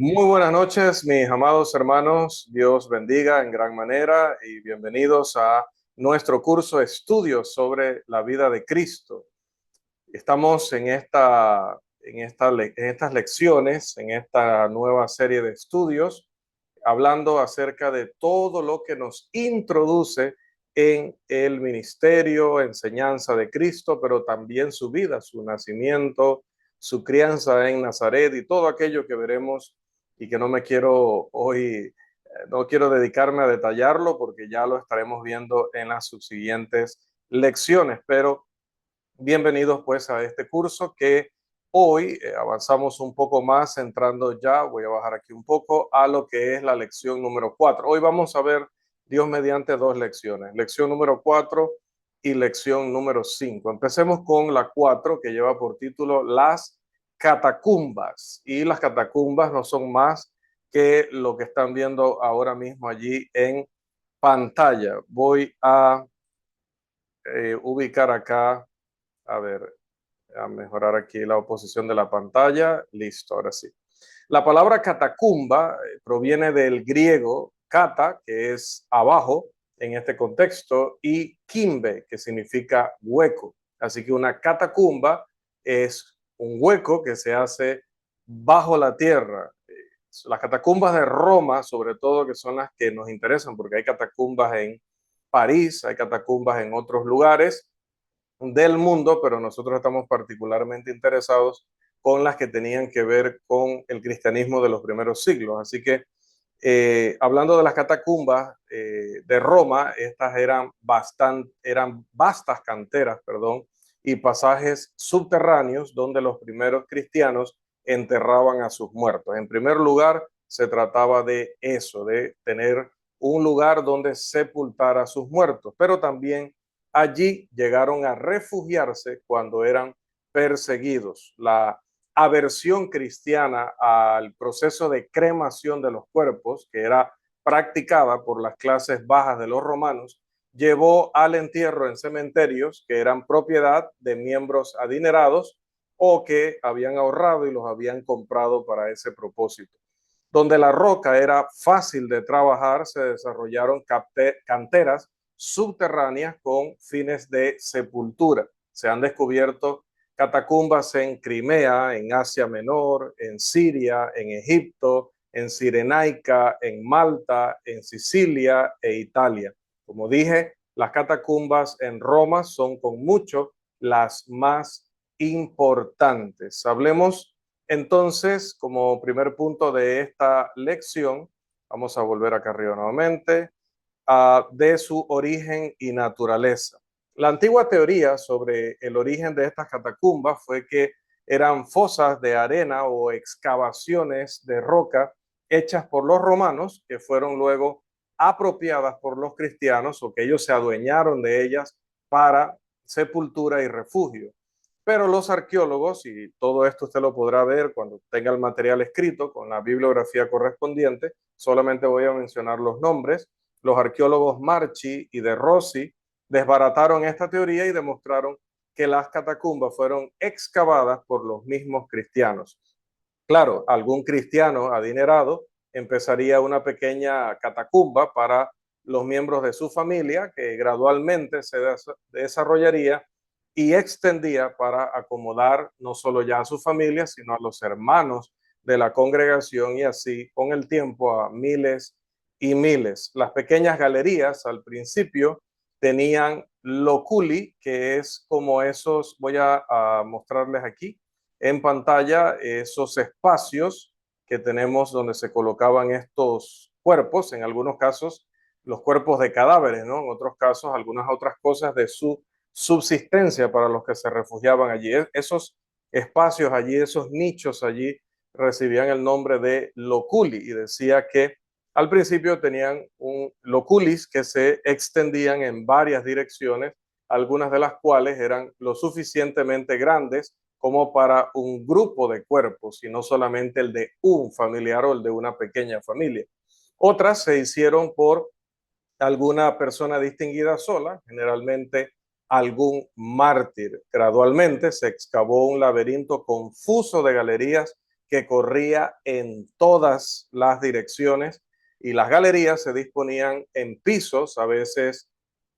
Muy buenas noches, mis amados hermanos. Dios bendiga en gran manera y bienvenidos a nuestro curso de estudios sobre la vida de Cristo. Estamos en estas lecciones, en esta nueva serie de estudios, hablando acerca de todo lo que nos introduce en el ministerio, enseñanza de Cristo, pero también su vida, su nacimiento, su crianza en Nazaret y todo aquello que veremos y que no me quiero hoy, no quiero dedicarme a detallarlo porque ya lo estaremos viendo en las subsiguientes lecciones, pero bienvenidos pues a este curso que hoy avanzamos un poco más entrando ya, voy a bajar aquí un poco, a lo que es la lección número 4. Hoy vamos a ver, Dios mediante, dos lecciones, lección número 4 y lección número 5. Empecemos con la 4 que lleva por título Las catacumbas. Y las catacumbas no son más que lo que están viendo ahora mismo allí en pantalla. Voy a ubicar acá, a ver, a mejorar aquí la oposición de la pantalla. Listo, ahora sí. La palabra catacumba proviene del griego kata, que es abajo en este contexto, y kimbe, que significa hueco. Así que una catacumba es un hueco que se hace bajo la tierra. Las catacumbas de Roma, sobre todo, que son las que nos interesan, porque hay catacumbas en París, hay catacumbas en otros lugares del mundo, pero nosotros estamos particularmente interesados con las que tenían que ver con el cristianismo de los primeros siglos. Así que hablando de las catacumbas de Roma, estas eran vastas canteras, perdón, y pasajes subterráneos donde los primeros cristianos enterraban a sus muertos. En primer lugar, se trataba de eso, de tener un lugar donde sepultar a sus muertos, pero también allí llegaron a refugiarse cuando eran perseguidos. La aversión cristiana al proceso de cremación de los cuerpos, que era practicada por las clases bajas de los romanos, llevó al entierro en cementerios que eran propiedad de miembros adinerados o que habían ahorrado y los habían comprado para ese propósito. Donde la roca era fácil de trabajar, se desarrollaron canteras subterráneas con fines de sepultura. Se han descubierto catacumbas en Crimea, en Asia Menor, en Siria, en Egipto, en Cirenaica, en Malta, en Sicilia e Italia. Como dije, las catacumbas en Roma son con mucho las más importantes. Hablemos entonces, como primer punto de esta lección, vamos a volver acá arriba nuevamente, de su origen y naturaleza. La antigua teoría sobre el origen de estas catacumbas fue que eran fosas de arena o excavaciones de roca hechas por los romanos que fueron luego apropiadas por los cristianos o que ellos se adueñaron de ellas para sepultura y refugio. Pero los arqueólogos, y todo esto usted lo podrá ver cuando tenga el material escrito con la bibliografía correspondiente, solamente voy a mencionar los nombres. Los arqueólogos Marchi y De Rossi desbarataron esta teoría y demostraron que las catacumbas fueron excavadas por los mismos cristianos. Claro, algún cristiano adinerado empezaría una pequeña catacumba para los miembros de su familia que gradualmente se desarrollaría y extendía para acomodar no solo ya a su familia, sino a los hermanos de la congregación y así con el tiempo a miles y miles. Las pequeñas galerías al principio tenían loculi, que es como esos, voy a mostrarles aquí en pantalla, esos espacios que tenemos donde se colocaban estos cuerpos, en algunos casos los cuerpos de cadáveres, ¿no? En otros casos algunas otras cosas de su subsistencia para los que se refugiaban allí. Esos espacios allí, esos nichos allí recibían el nombre de loculi y decía que al principio tenían un loculis que se extendían en varias direcciones, algunas de las cuales eran lo suficientemente grandes como para un grupo de cuerpos y no solamente el de un familiar o el de una pequeña familia. Otras se hicieron por alguna persona distinguida sola, generalmente algún mártir. Gradualmente se excavó un laberinto confuso de galerías que corría en todas las direcciones y las galerías se disponían en pisos, a veces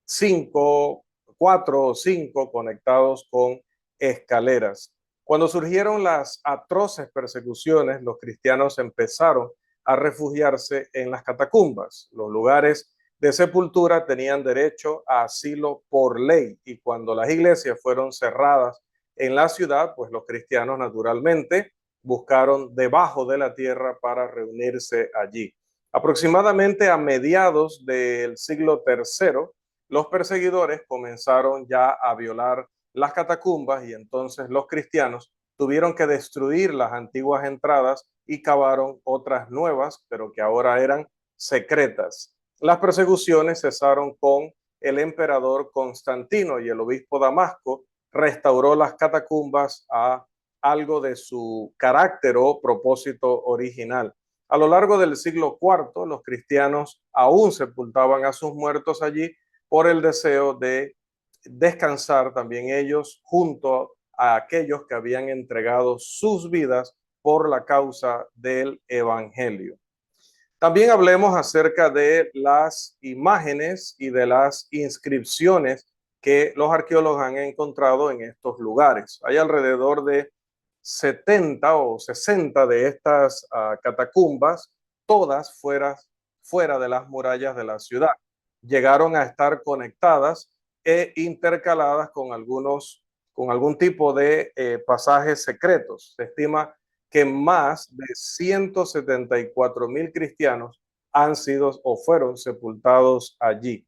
5, 4 o 5 conectados con escaleras. Cuando surgieron las atroces persecuciones, los cristianos empezaron a refugiarse en las catacumbas. Los lugares de sepultura tenían derecho a asilo por ley y cuando las iglesias fueron cerradas en la ciudad, pues los cristianos naturalmente buscaron debajo de la tierra para reunirse allí. Aproximadamente a mediados del siglo III, los perseguidores comenzaron ya a violar las catacumbas y entonces los cristianos tuvieron que destruir las antiguas entradas y cavaron otras nuevas, pero que ahora eran secretas. Las persecuciones cesaron con el emperador Constantino y el obispo Damasco restauró las catacumbas a algo de su carácter o propósito original. A lo largo del siglo IV, los cristianos aún sepultaban a sus muertos allí por el deseo de descansar también ellos junto a aquellos que habían entregado sus vidas por la causa del evangelio. También hablemos acerca de las imágenes y de las inscripciones que los arqueólogos han encontrado en estos lugares. Hay alrededor de 70 o 60 de estas catacumbas, todas fuera de las murallas de la ciudad. Llegaron a estar conectadas e intercaladas con algún tipo de pasajes secretos. Se estima que más de 174,000 cristianos han sido o fueron sepultados allí.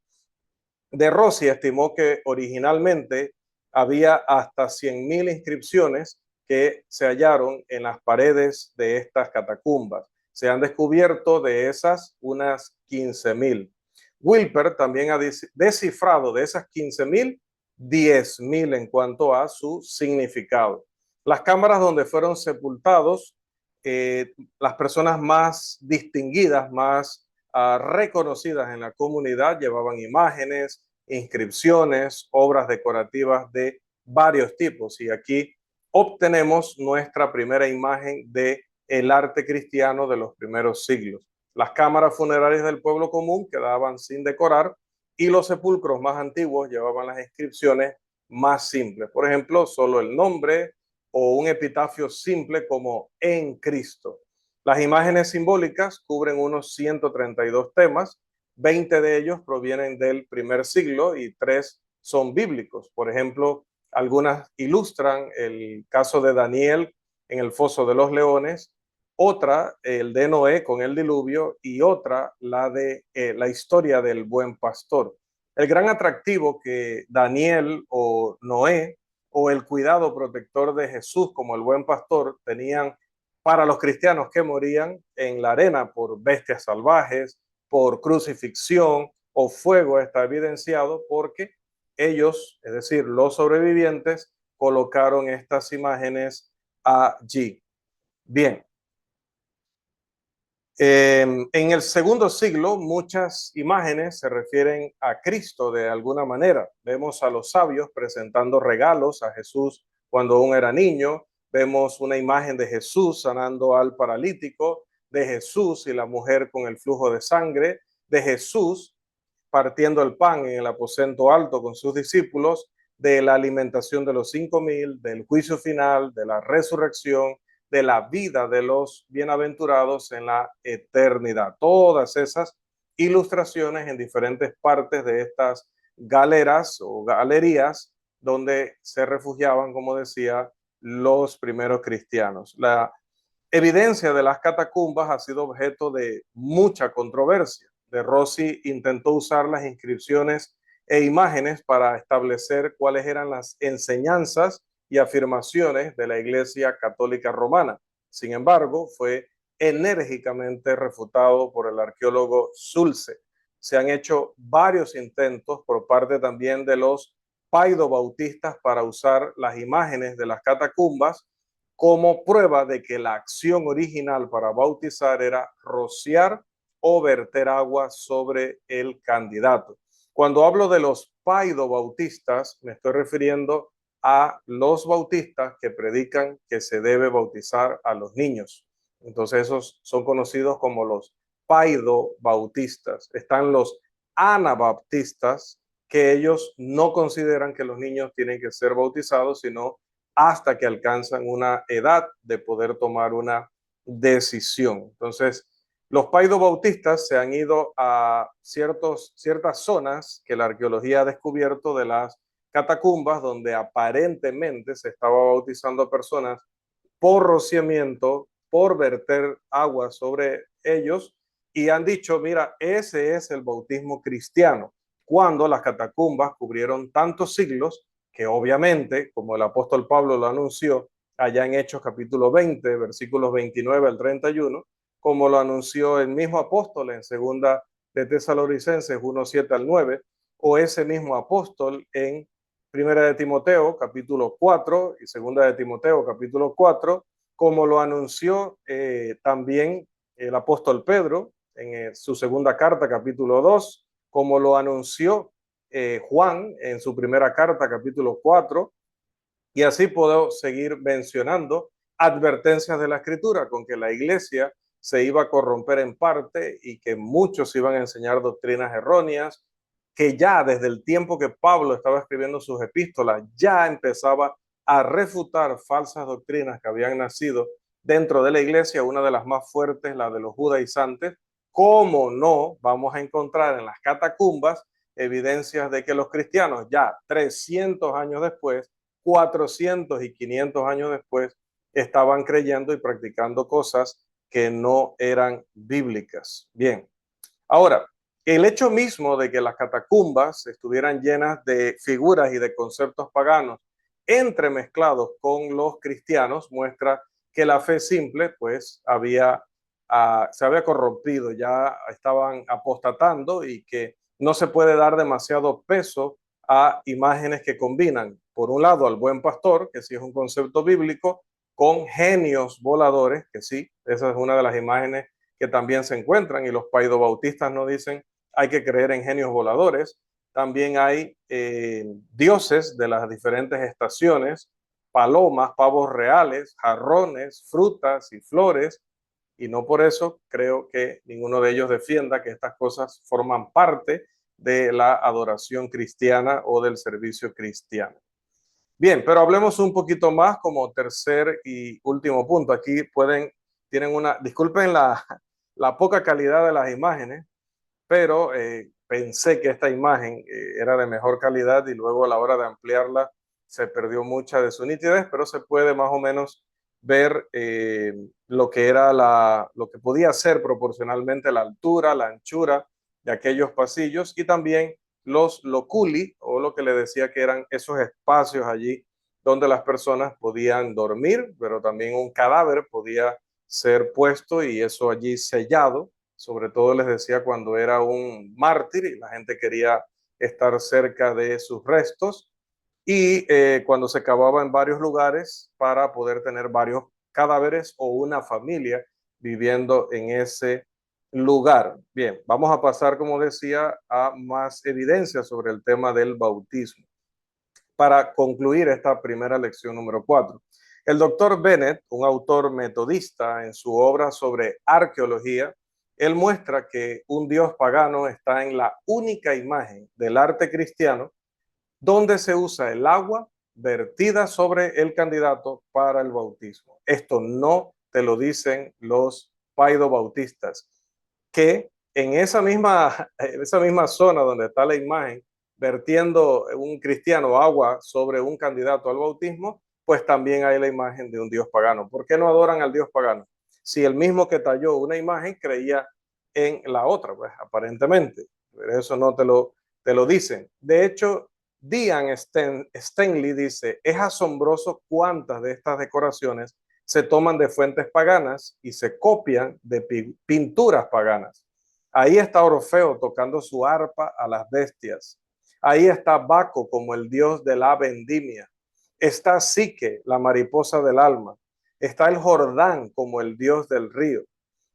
De Rossi estimó que originalmente había hasta 100,000 inscripciones que se hallaron en las paredes de estas catacumbas. Se han descubierto de esas unas 15,000. Wilper también ha descifrado de esas 15,000, 10,000 en cuanto a su significado. Las cámaras donde fueron sepultados las personas más distinguidas, más reconocidas en la comunidad, llevaban imágenes, inscripciones, obras decorativas de varios tipos. Y aquí obtenemos nuestra primera imagen de el arte cristiano de los primeros siglos. Las cámaras funerarias del pueblo común quedaban sin decorar y los sepulcros más antiguos llevaban las inscripciones más simples. Por ejemplo, solo el nombre o un epitafio simple como en Cristo. Las imágenes simbólicas cubren unos 132 temas, 20 de ellos provienen del primer siglo y 3 son bíblicos. Por ejemplo, algunas ilustran el caso de Daniel en el foso de los leones, otra el de Noé con el diluvio y otra la de la historia del buen pastor. El gran atractivo que Daniel o Noé o el cuidado protector de Jesús como el buen pastor tenían para los cristianos que morían en la arena por bestias salvajes, por crucifixión o fuego, está evidenciado porque ellos, es decir, los sobrevivientes, colocaron estas imágenes allí. Bien. En el segundo siglo, muchas imágenes se refieren a Cristo de alguna manera. Vemos a los sabios presentando regalos a Jesús cuando aún era niño. Vemos una imagen de Jesús sanando al paralítico, de Jesús y la mujer con el flujo de sangre, de Jesús partiendo el pan en el aposento alto con sus discípulos, de la alimentación de los 5,000, del juicio final, de la resurrección, de la vida de los bienaventurados en la eternidad. Todas esas ilustraciones en diferentes partes de estas galeras o galerías donde se refugiaban, como decía, los primeros cristianos. La evidencia de las catacumbas ha sido objeto de mucha controversia. De Rossi intentó usar las inscripciones e imágenes para establecer cuáles eran las enseñanzas y afirmaciones de la Iglesia Católica Romana. Sin embargo, fue enérgicamente refutado por el arqueólogo Sulce. Se han hecho varios intentos por parte también de los paidobautistas para usar las imágenes de las catacumbas como prueba de que la acción original para bautizar era rociar o verter agua sobre el candidato. Cuando hablo de los paidobautistas, me estoy refiriendo a los bautistas que predican que se debe bautizar a los niños. Entonces esos son conocidos como los paidobautistas. Están los anabaptistas, que ellos no consideran que los niños tienen que ser bautizados, sino hasta que alcanzan una edad de poder tomar una decisión. Entonces, los paidobautistas se han ido a ciertas zonas que la arqueología ha descubierto de las catacumbas, donde aparentemente se estaba bautizando a personas por rociamiento, por verter agua sobre ellos, y han dicho, mira, ese es el bautismo cristiano, cuando las catacumbas cubrieron tantos siglos que obviamente, como el apóstol Pablo lo anunció allá en Hechos capítulo 20, versículos 29 al 31, como lo anunció el mismo apóstol en segunda de Tesalonicenses 1, 7 al 9, o ese mismo apóstol en primera de Timoteo capítulo 4 y segunda de Timoteo capítulo 4, como lo anunció también el apóstol Pedro en su segunda carta capítulo 2, como lo anunció Juan en su primera carta capítulo 4, y así puedo seguir mencionando advertencias de la Escritura con que la iglesia se iba a corromper en parte y que muchos iban a enseñar doctrinas erróneas, que ya desde el tiempo que Pablo estaba escribiendo sus epístolas ya empezaba a refutar falsas doctrinas que habían nacido dentro de la iglesia, una de las más fuertes, la de los judaizantes. ¿Cómo no vamos a encontrar en las catacumbas evidencias de que los cristianos ya 300 años después, 400 y 500 años después, estaban creyendo y practicando cosas que no eran bíblicas? Bien, ahora, el hecho mismo de que las catacumbas estuvieran llenas de figuras y de conceptos paganos entremezclados con los cristianos muestra que la fe simple pues se había corrompido, ya estaban apostatando, y que no se puede dar demasiado peso a imágenes que combinan, por un lado, al buen pastor, que sí es un concepto bíblico, con genios voladores, que sí, esa es una de las imágenes que también se encuentran, y los paidobautistas no dicen hay que creer en genios voladores. También hay dioses de las diferentes estaciones, palomas, pavos reales, jarrones, frutas y flores, y no por eso creo que ninguno de ellos defienda que estas cosas forman parte de la adoración cristiana o del servicio cristiano. Bien, pero hablemos un poquito más como tercer y último punto. Aquí tienen disculpen la poca calidad de las imágenes, pero pensé que esta imagen era de mejor calidad, y luego a la hora de ampliarla se perdió mucha de su nitidez, pero se puede más o menos ver lo que lo que podía ser proporcionalmente la altura, la anchura de aquellos pasillos, y también los loculi, o lo que le decía que eran esos espacios allí donde las personas podían dormir, pero también un cadáver podía ser puesto y eso allí sellado. Sobre todo les decía cuando era un mártir y la gente quería estar cerca de sus restos, y cuando se cavaba en varios lugares para poder tener varios cadáveres o una familia viviendo en ese lugar. Bien, vamos a pasar, como decía, a más evidencia sobre el tema del bautismo para concluir esta primera lección número 4. El doctor Bennett, un autor metodista, en su obra sobre arqueología, él muestra que un dios pagano está en la única imagen del arte cristiano donde se usa el agua vertida sobre el candidato para el bautismo. Esto no te lo dicen los paidobautistas, que en esa misma zona donde está la imagen vertiendo un cristiano agua sobre un candidato al bautismo, pues también hay la imagen de un dios pagano. ¿Por qué no adoran al dios pagano? Si el mismo que talló una imagen creía en la otra, pues aparentemente. Pero eso no te lo dicen. De hecho, Diane Stanley dice, es asombroso cuántas de estas decoraciones se toman de fuentes paganas y se copian de pinturas paganas. Ahí está Orfeo tocando su arpa a las bestias. Ahí está Baco como el dios de la vendimia. Está Psique, la mariposa del alma. Está el Jordán como el dios del río.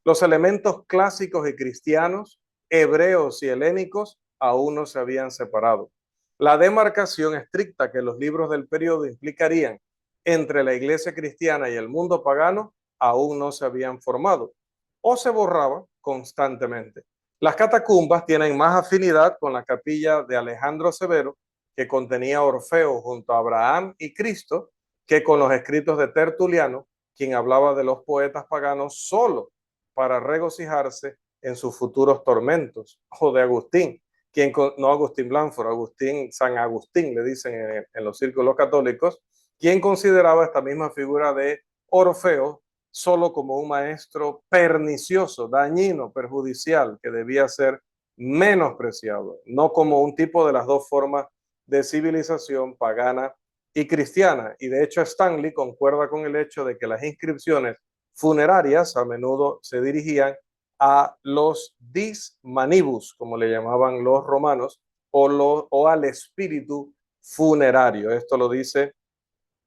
Los elementos clásicos y cristianos, hebreos y helénicos, aún no se habían separado. La demarcación estricta que los libros del periodo implicarían entre la iglesia cristiana y el mundo pagano aún no se habían formado o se borraba constantemente. Las catacumbas tienen más afinidad con la capilla de Alejandro Severo, que contenía Orfeo junto a Abraham y Cristo, que con los escritos de Tertuliano, quien hablaba de los poetas paganos solo para regocijarse en sus futuros tormentos, o de Agustín, quien, no Agustín Blanford, Agustín, San Agustín le dicen en los círculos católicos, quien consideraba esta misma figura de Orfeo solo como un maestro pernicioso, dañino, perjudicial, que debía ser menospreciado, no como un tipo de las dos formas de civilización pagana y cristiana. Y de hecho Stanley concuerda con el hecho de que las inscripciones funerarias a menudo se dirigían a los dis manibus, como le llamaban los romanos, o al espíritu funerario. Esto lo dice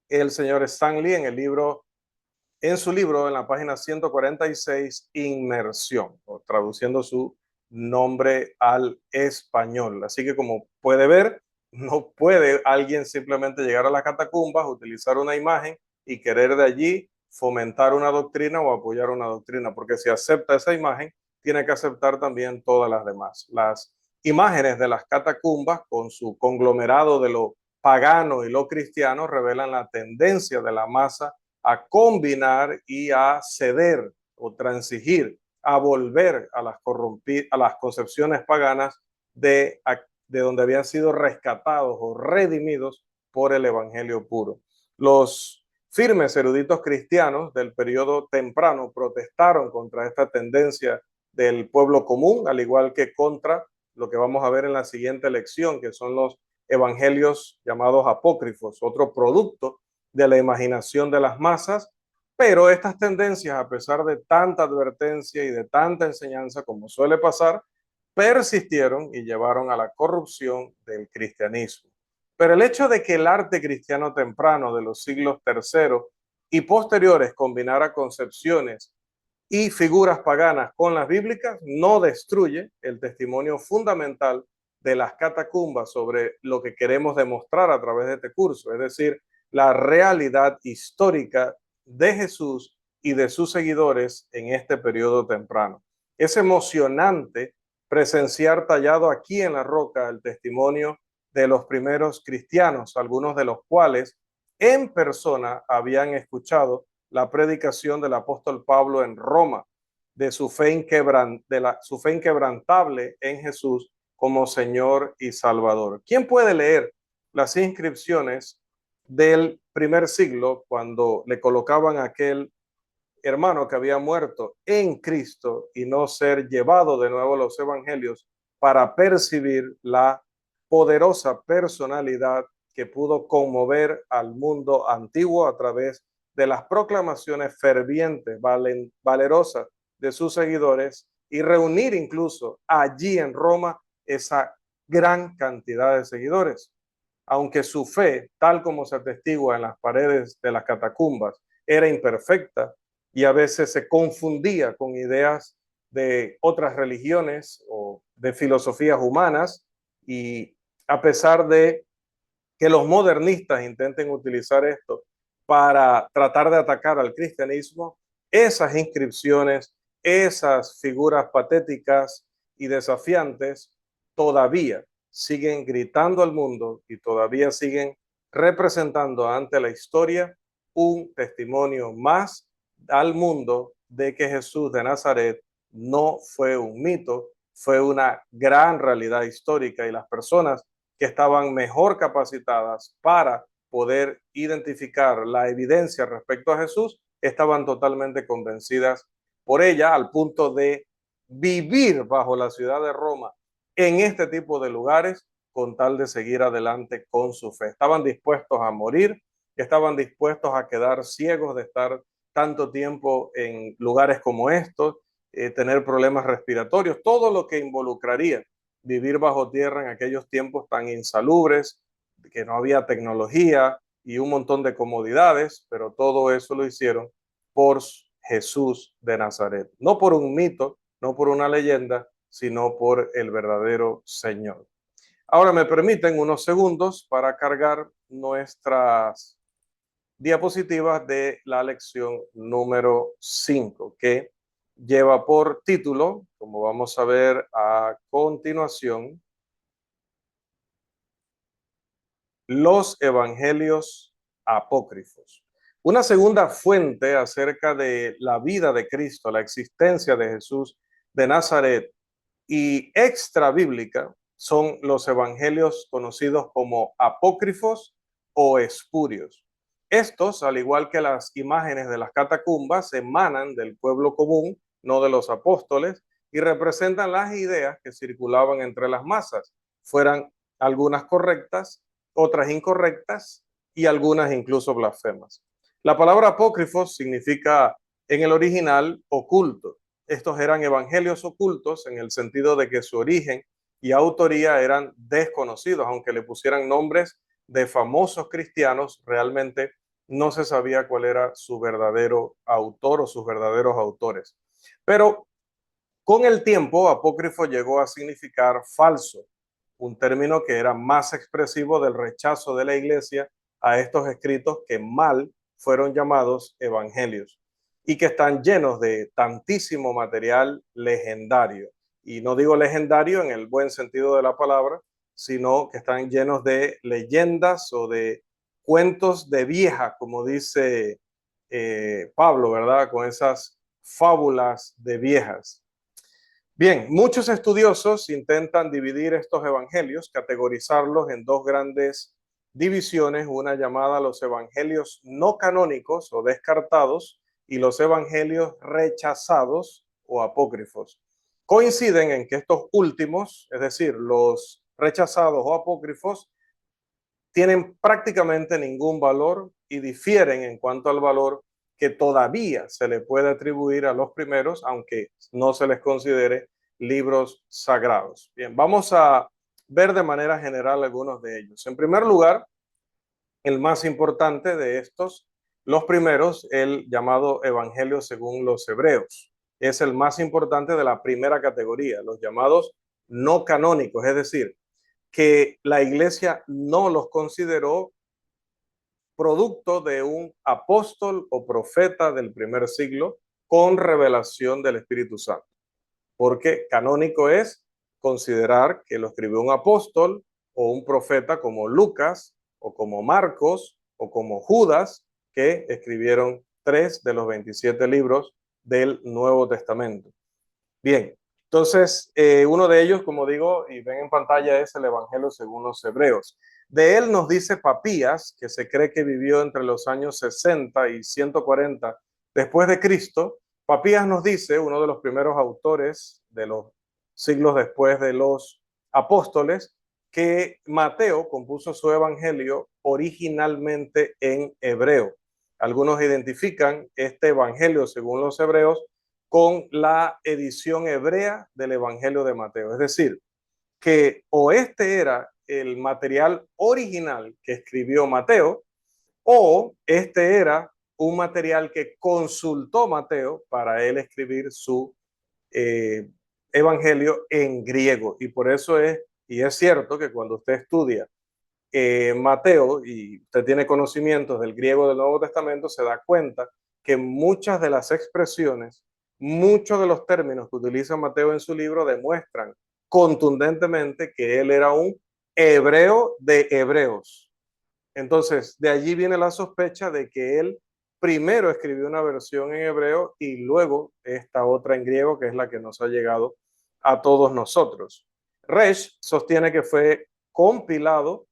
el señor Stanley en su libro, en la página 146, Inmersión, o traduciendo su nombre al español. Así que como puede ver, no puede alguien simplemente llegar a las catacumbas, utilizar una imagen y querer de allí fomentar una doctrina o apoyar una doctrina, porque si acepta esa imagen, tiene que aceptar también todas las demás. Las imágenes de las catacumbas, con su conglomerado de lo pagano y lo cristiano, revelan la tendencia de la masa a combinar y a ceder o transigir, a volver a las concepciones paganas de donde habían sido rescatados o redimidos por el evangelio puro. Los firmes eruditos cristianos del periodo temprano protestaron contra esta tendencia del pueblo común, al igual que contra lo que vamos a ver en la siguiente lección, que son los evangelios llamados apócrifos, otro producto de la imaginación de las masas, pero estas tendencias, a pesar de tanta advertencia y de tanta enseñanza como suele pasar, persistieron y llevaron a la corrupción del cristianismo. Pero el hecho de que el arte cristiano temprano de los siglos terceros y posteriores combinara concepciones y figuras paganas con las bíblicas no destruye el testimonio fundamental de las catacumbas sobre lo que queremos demostrar a través de este curso, es decir, la realidad histórica de Jesús y de sus seguidores en este periodo temprano. Es emocionante presenciar tallado aquí en la roca el testimonio de los primeros cristianos, algunos de los cuales en persona habían escuchado la predicación del apóstol Pablo en Roma, de su fe inquebrantable en Jesús como Señor y Salvador. ¿Quién puede leer las inscripciones del primer siglo cuando le colocaban a aquel hermano que había muerto en Cristo y no ser llevado de nuevo a los evangelios para percibir la poderosa personalidad que pudo conmover al mundo antiguo a través de las proclamaciones fervientes, valerosas de sus seguidores y reunir incluso allí en Roma esa gran cantidad de seguidores? Aunque su fe, tal como se atestigua en las paredes de las catacumbas, era imperfecta y a veces se confundía con ideas de otras religiones o de filosofías humanas, y a pesar de que los modernistas intenten utilizar esto para tratar de atacar al cristianismo, esas inscripciones, esas figuras patéticas y desafiantes todavía siguen gritando al mundo y todavía siguen representando ante la historia un testimonio más al mundo de que Jesús de Nazaret no fue un mito, fue una gran realidad histórica, y las personas que estaban mejor capacitadas para poder identificar la evidencia respecto a Jesús estaban totalmente convencidas por ella, al punto de vivir bajo la ciudad de Roma en este tipo de lugares con tal de seguir adelante con su fe. Estaban dispuestos a morir, estaban dispuestos a quedar ciegos de estar tanto tiempo en lugares como estos, tener problemas respiratorios, todo lo que involucraría vivir bajo tierra en aquellos tiempos tan insalubres, que no había tecnología y un montón de comodidades, pero todo eso lo hicieron por Jesús de Nazaret, no por un mito, no por una leyenda, sino por el verdadero Señor. Ahora me permiten unos segundos para cargar nuestras diapositivas de la lección número 5, que lleva por título, como vamos a ver a continuación, los evangelios apócrifos. Una segunda fuente acerca de la vida de Cristo, la existencia de Jesús de Nazaret y extra bíblica son los evangelios conocidos como apócrifos o espurios. Estos, al igual que las imágenes de las catacumbas, emanan del pueblo común, no de los apóstoles, y representan las ideas que circulaban entre las masas, fueran algunas correctas, otras incorrectas y algunas incluso blasfemas. La palabra apócrifo significa en el original oculto. Estos eran evangelios ocultos en el sentido de que su origen y autoría eran desconocidos, aunque le pusieran nombres de famosos cristianos, realmente no se sabía cuál era su verdadero autor o sus verdaderos autores. Pero con el tiempo, apócrifo llegó a significar falso, un término que era más expresivo del rechazo de la iglesia a estos escritos que mal fueron llamados evangelios y que están llenos de tantísimo material legendario. Y no digo legendario en el buen sentido de la palabra, sino que están llenos de leyendas o de cuentos de vieja, como dice Pablo, ¿verdad? Con esas fábulas de viejas. Bien, muchos estudiosos intentan dividir estos evangelios, categorizarlos en dos grandes divisiones, una llamada los evangelios no canónicos o descartados y los evangelios rechazados o apócrifos. Coinciden en que estos últimos, es decir, los rechazados o apócrifos, tienen prácticamente ningún valor y difieren en cuanto al valor que todavía se le puede atribuir a los primeros, aunque no se les considere libros sagrados. Bien, vamos a ver de manera general algunos de ellos. En primer lugar, el más importante de estos, los primeros, el llamado Evangelio según los Hebreos. Es el más importante de la primera categoría, los llamados no canónicos, es decir, que la iglesia no los consideró producto de un apóstol o profeta del primer siglo con revelación del Espíritu Santo. Porque canónico es considerar que lo escribió un apóstol o un profeta como Lucas o como Marcos o como Judas, que escribieron 3 de los 27 libros del Nuevo Testamento. Bien, entonces uno de ellos, como digo, y ven en pantalla, es el Evangelio según los Hebreos. De él nos dice Papías, que se cree que vivió entre los años 60 y 140 después de Cristo. Papías nos dice, uno de los primeros autores de los siglos después de los apóstoles, que Mateo compuso su evangelio originalmente en hebreo. Algunos identifican este evangelio según los hebreos con la edición hebrea del evangelio de Mateo. Es decir, que o este era el material original que escribió Mateo, o este era un material que consultó Mateo para él escribir su evangelio en griego. Y por eso y es cierto que cuando usted estudia Mateo y usted tiene conocimientos del griego del Nuevo Testamento, se da cuenta que muchas de las expresiones, muchos de los términos que utiliza Mateo en su libro demuestran contundentemente que él era un hebreo de hebreos. Entonces, de allí viene la sospecha de que él primero escribió una versión en hebreo y luego esta otra en griego, que es la que nos ha llegado a todos nosotros. Resch sostiene que fue compilado,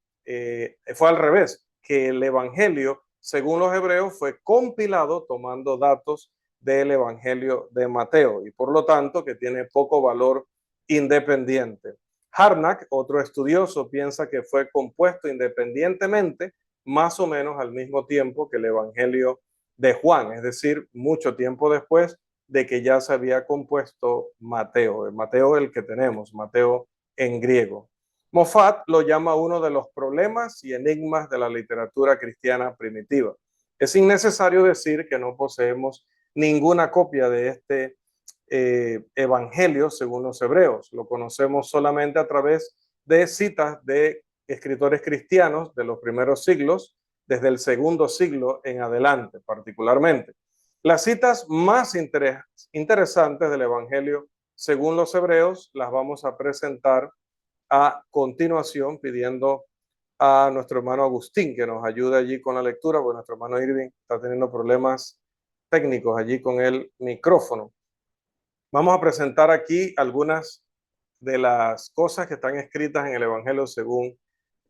fue al revés, que el evangelio, según los hebreos, fue compilado tomando datos del evangelio de Mateo y por lo tanto que tiene poco valor independiente. Harnack, otro estudioso, piensa que fue compuesto independientemente, más o menos al mismo tiempo que el Evangelio de Juan, es decir, mucho tiempo después de que ya se había compuesto Mateo, el que tenemos, Mateo en griego. Moffat lo llama uno de los problemas y enigmas de la literatura cristiana primitiva. Es innecesario decir que no poseemos ninguna copia de este evangelio según los hebreos. Lo conocemos solamente a través de citas de escritores cristianos de los primeros siglos, desde el segundo siglo en adelante particularmente. Las citas más interesantes del Evangelio según los hebreos las vamos a presentar a continuación, pidiendo a nuestro hermano Agustín que nos ayude allí con la lectura, porque nuestro hermano Irving está teniendo problemas técnicos allí con el micrófono. Vamos a presentar aquí algunas de las cosas que están escritas en el Evangelio según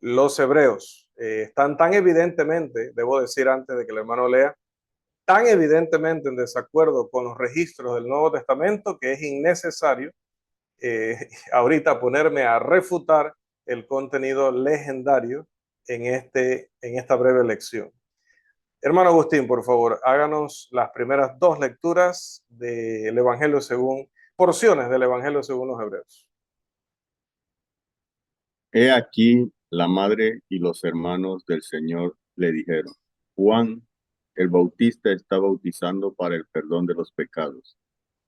los hebreos. Están tan evidentemente, debo decir antes de que el hermano lea, tan evidentemente en desacuerdo con los registros del Nuevo Testamento que es innecesario ahorita ponerme a refutar el contenido legendario en esta breve lección. Hermano Agustín, por favor, háganos las primeras dos lecturas del Evangelio según, porciones del Evangelio según los hebreos. He aquí la madre y los hermanos del Señor le dijeron: Juan el Bautista está bautizando para el perdón de los pecados.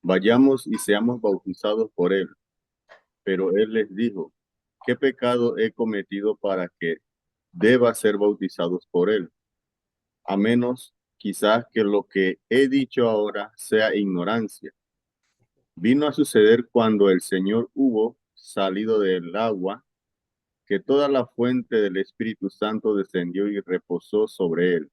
Vayamos y seamos bautizados por él. Pero él les dijo: ¿qué pecado he cometido para que deba ser bautizados por él? A menos quizás que lo que he dicho ahora sea ignorancia. Vino a suceder cuando el Señor hubo salido del agua, que toda la fuente del Espíritu Santo descendió y reposó sobre él,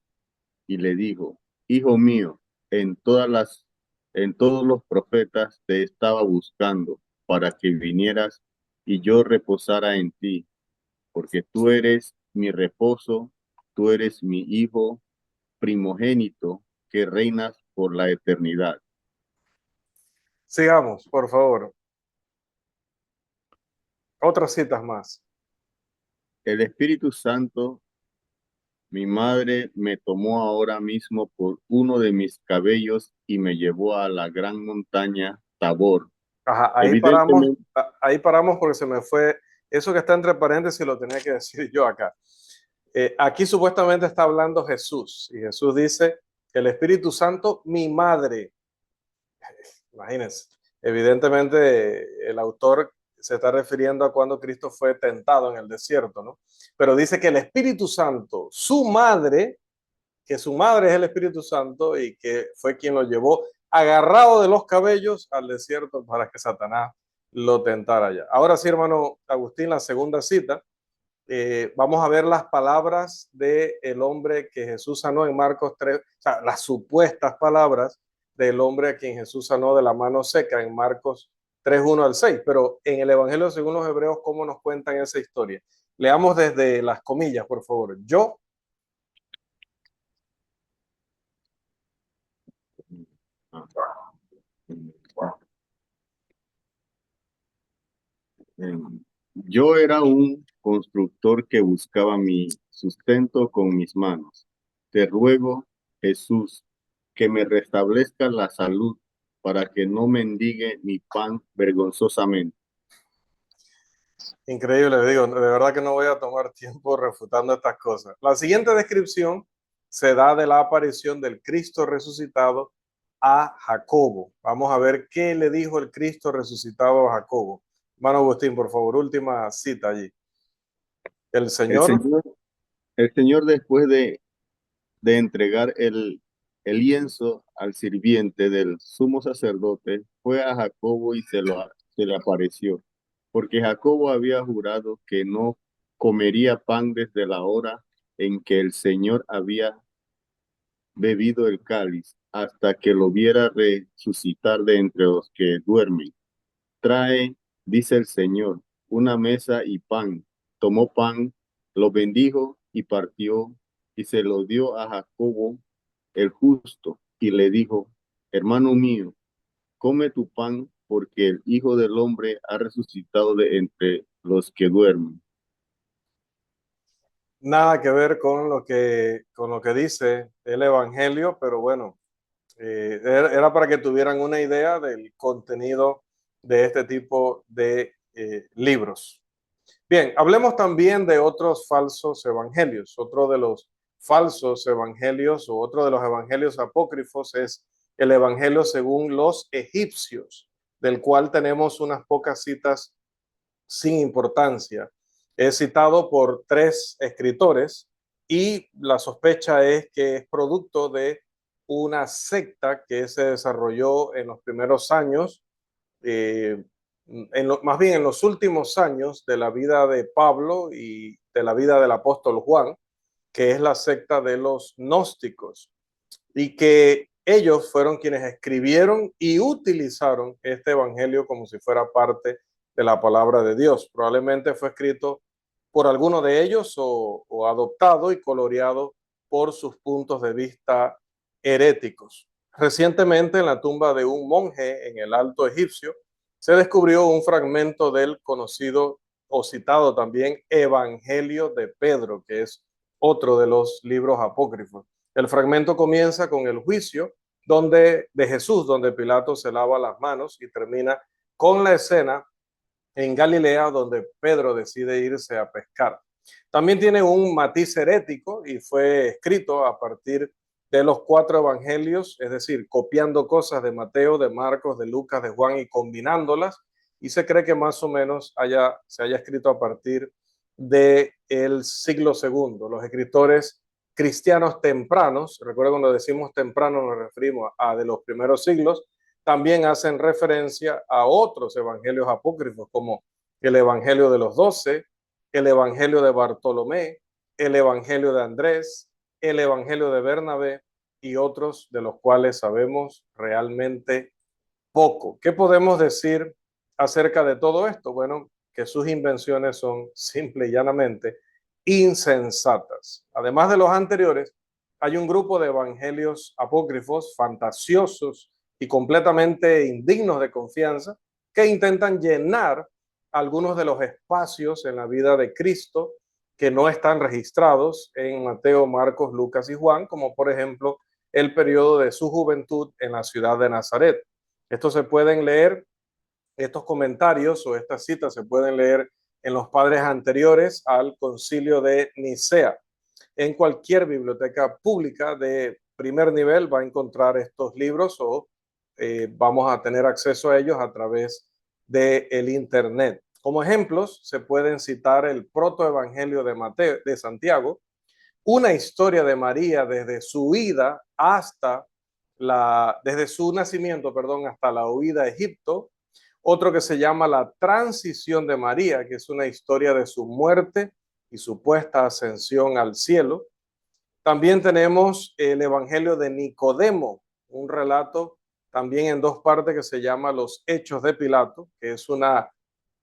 y le dijo: Hijo mío, en todos los profetas te estaba buscando para que vinieras y yo reposara en ti, porque tú eres mi reposo, tú eres mi hijo primogénito que reinas por la eternidad. Sigamos, por favor. Otras citas más. El Espíritu Santo, mi madre, me tomó ahora mismo por uno de mis cabellos y me llevó a la gran montaña Tabor. Ajá, Evidentemente, ahí paramos porque se me fue, eso que está entre paréntesis lo tenía que decir yo acá. Aquí supuestamente está hablando Jesús y Jesús dice, el Espíritu Santo, mi madre. Imagínense, evidentemente el autor se está refiriendo a cuando Cristo fue tentado en el desierto, ¿no? Pero dice que el Espíritu Santo, su madre, que su madre es el Espíritu Santo y que fue quien lo llevó agarrado de los cabellos al desierto para que Satanás lo tentara allá. Ahora sí, hermano Agustín, la segunda cita, vamos a ver las palabras del hombre que Jesús sanó en Marcos 3, o sea, las supuestas palabras del hombre a quien Jesús sanó de la mano seca en Marcos 3, 1 al 6. Pero en el Evangelio según los hebreos, ¿cómo nos cuentan esa historia? Leamos desde las comillas, por favor. Yo, yo era un constructor que buscaba mi sustento con mis manos. Te ruego, Jesús, que me restablezca la salud para que no mendigue mi pan vergonzosamente. increíble, digo, de verdad que no voy a tomar tiempo refutando estas cosas. La siguiente descripción se da de la aparición del Cristo resucitado a Jacobo. Vamos a ver qué le dijo el Cristo resucitado a Jacobo. Hermano Agustín, por favor, última cita allí. El El Señor, Señor, el Señor después de entregar el lienzo al sirviente del sumo sacerdote, fue a Jacobo y se le apareció, porque Jacobo había jurado que no comería pan desde la hora en que el Señor había bebido el cáliz, hasta que lo viera resucitar de entre los que duermen. Trae, dice el Señor, una mesa y pan. Tomó pan, lo bendijo y partió y se lo dio a Jacobo el justo y le dijo: hermano mío, come tu pan porque el Hijo del Hombre ha resucitado de entre los que duermen. nada que ver con lo que dice el Evangelio, pero bueno, era para que tuvieran una idea del contenido de este tipo de libros. Bien, hablemos también de otros falsos evangelios. Otro de los falsos evangelios o otro de los evangelios apócrifos es el evangelio según los egipcios, del cual tenemos unas pocas citas sin importancia. Es citado por 3 escritores y la sospecha es que es producto de una secta que se desarrolló en los primeros años, más bien en los últimos años de la vida de Pablo y de la vida del apóstol Juan, que es la secta de los gnósticos, y que ellos fueron quienes escribieron y utilizaron este evangelio como si fuera parte de la palabra de Dios. Probablemente fue escrito por alguno de ellos o adoptado y coloreado por sus puntos de vista heréticos. Recientemente, en la tumba de un monje en el Alto Egipcio, se descubrió un fragmento del conocido o citado también Evangelio de Pedro, que es otro de los libros apócrifos. El fragmento comienza con el juicio de Jesús, donde Pilato se lava las manos, y termina con la escena en Galilea, donde Pedro decide irse a pescar. También tiene un matiz herético y fue escrito a partir de los 4 evangelios, es decir, copiando cosas de Mateo, de Marcos, de Lucas, de Juan y combinándolas, y se cree que más o menos se haya escrito a partir del siglo segundo. Los escritores cristianos tempranos, recuerda cuando decimos temprano nos referimos a de los primeros siglos, también hacen referencia a otros evangelios apócrifos, como el Evangelio de los 12, el Evangelio de Bartolomé, el Evangelio de Andrés, el Evangelio de Bernabé y otros de los cuales sabemos realmente poco. ¿Qué podemos decir acerca de todo esto? Bueno, que sus invenciones son simple y llanamente insensatas. Además de los anteriores, hay un grupo de evangelios apócrifos fantasiosos y completamente indignos de confianza que intentan llenar algunos de los espacios en la vida de Cristo que no están registrados en Mateo, Marcos, Lucas y Juan, como por ejemplo el periodo de su juventud en la ciudad de Nazaret. Estos se pueden leer, estos comentarios o estas citas se pueden leer en los padres anteriores al concilio de Nicea. En cualquier biblioteca pública de primer nivel va a encontrar estos libros o vamos a tener acceso a ellos a través del internet. Como ejemplos, se pueden citar el protoevangelio de Mateo, de Santiago, una historia de María desde su huida desde su nacimiento, perdón, hasta la huida a Egipto. Otro que se llama La transición de María, que es una historia de su muerte y supuesta ascensión al cielo. También tenemos el Evangelio de Nicodemo, un relato también en 2 partes que se llama Los Hechos de Pilato, que es una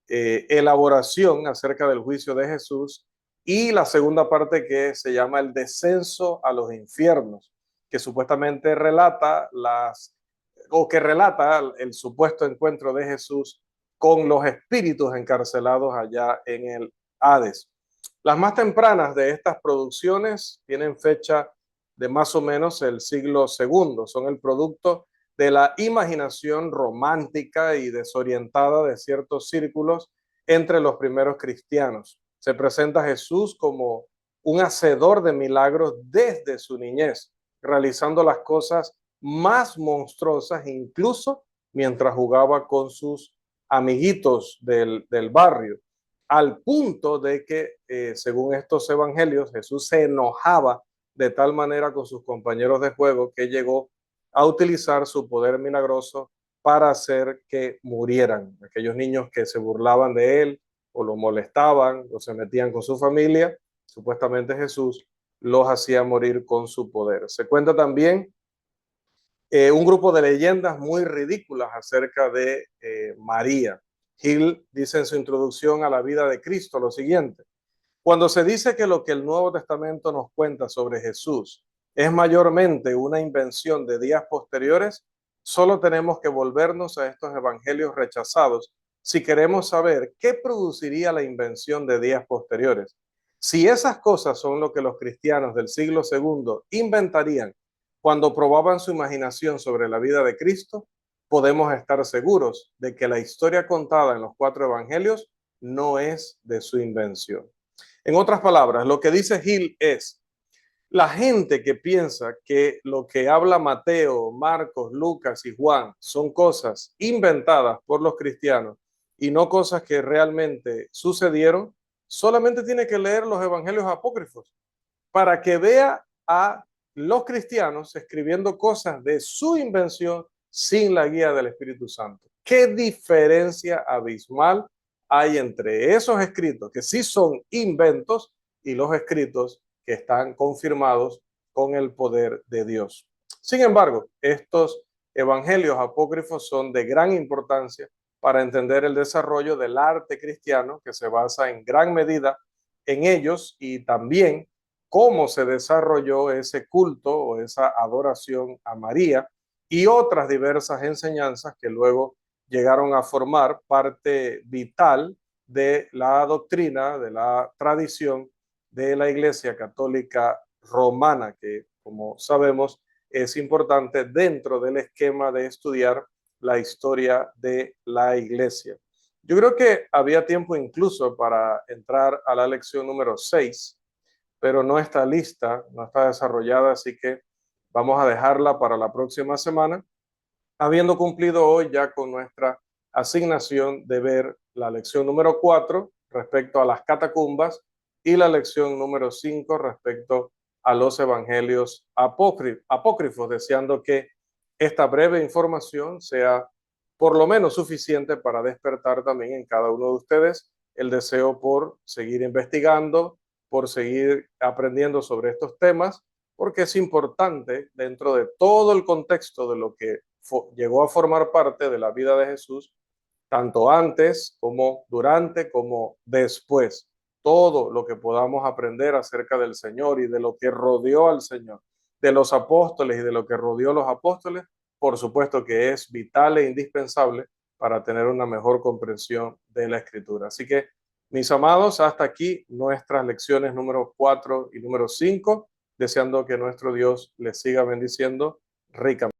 elaboración acerca del juicio de Jesús, y la segunda parte que se llama El descenso a los infiernos, que supuestamente relata el supuesto encuentro de Jesús con los espíritus encarcelados allá en el Hades. Las más tempranas de estas producciones tienen fecha de más o menos el siglo segundo, son el producto de la imaginación romántica y desorientada de ciertos círculos entre los primeros cristianos. Se presenta a Jesús como un hacedor de milagros desde su niñez, realizando las cosas más monstruosas, incluso mientras jugaba con sus amiguitos del barrio, al punto de que, según estos evangelios, Jesús se enojaba de tal manera con sus compañeros de juego que llegó a utilizar su poder milagroso para hacer que murieran. Aquellos niños que se burlaban de él o lo molestaban o se metían con su familia, supuestamente Jesús los hacía morir con su poder. Se cuenta también un grupo de leyendas muy ridículas acerca de María. Hill dice en su introducción a la vida de Cristo lo siguiente: cuando se dice que lo que el Nuevo Testamento nos cuenta sobre Jesús es mayormente una invención de días posteriores, solo tenemos que volvernos a estos evangelios rechazados si queremos saber qué produciría la invención de días posteriores. Si esas cosas son lo que los cristianos del siglo segundo inventarían cuando probaban su imaginación sobre la vida de Cristo, podemos estar seguros de que la historia contada en los 4 evangelios no es de su invención. En otras palabras, lo que dice Hill es: la gente que piensa que lo que habla Mateo, Marcos, Lucas y Juan son cosas inventadas por los cristianos y no cosas que realmente sucedieron, solamente tiene que leer los evangelios apócrifos para que vea a los cristianos escribiendo cosas de su invención sin la guía del Espíritu Santo. ¿Qué diferencia abismal hay entre esos escritos que sí son inventos y los escritos que están confirmados con el poder de Dios? Sin embargo, estos evangelios apócrifos son de gran importancia para entender el desarrollo del arte cristiano, que se basa en gran medida en ellos, y también cómo se desarrolló ese culto o esa adoración a María y otras diversas enseñanzas que luego llegaron a formar parte vital de la doctrina, de la tradición de la Iglesia Católica Romana, que, como sabemos, es importante dentro del esquema de estudiar la historia de la Iglesia. Yo creo que había tiempo incluso para entrar a la lección número 6, pero no está lista, no está desarrollada, así que vamos a dejarla para la próxima semana, habiendo cumplido hoy ya con nuestra asignación de ver la lección número 4 respecto a las catacumbas y la lección número 5 respecto a los evangelios apócrifos, deseando que esta breve información sea por lo menos suficiente para despertar también en cada uno de ustedes el deseo por seguir investigando, por seguir aprendiendo sobre estos temas, porque es importante dentro de todo el contexto de lo que llegó a formar parte de la vida de Jesús, tanto antes como durante como después. Todo lo que podamos aprender acerca del Señor y de lo que rodeó al Señor, de los apóstoles y de lo que rodeó a los apóstoles, por supuesto que es vital e indispensable para tener una mejor comprensión de la Escritura. Así que, mis amados, hasta aquí nuestras lecciones número 4 y número 5, deseando que nuestro Dios les siga bendiciendo ricamente.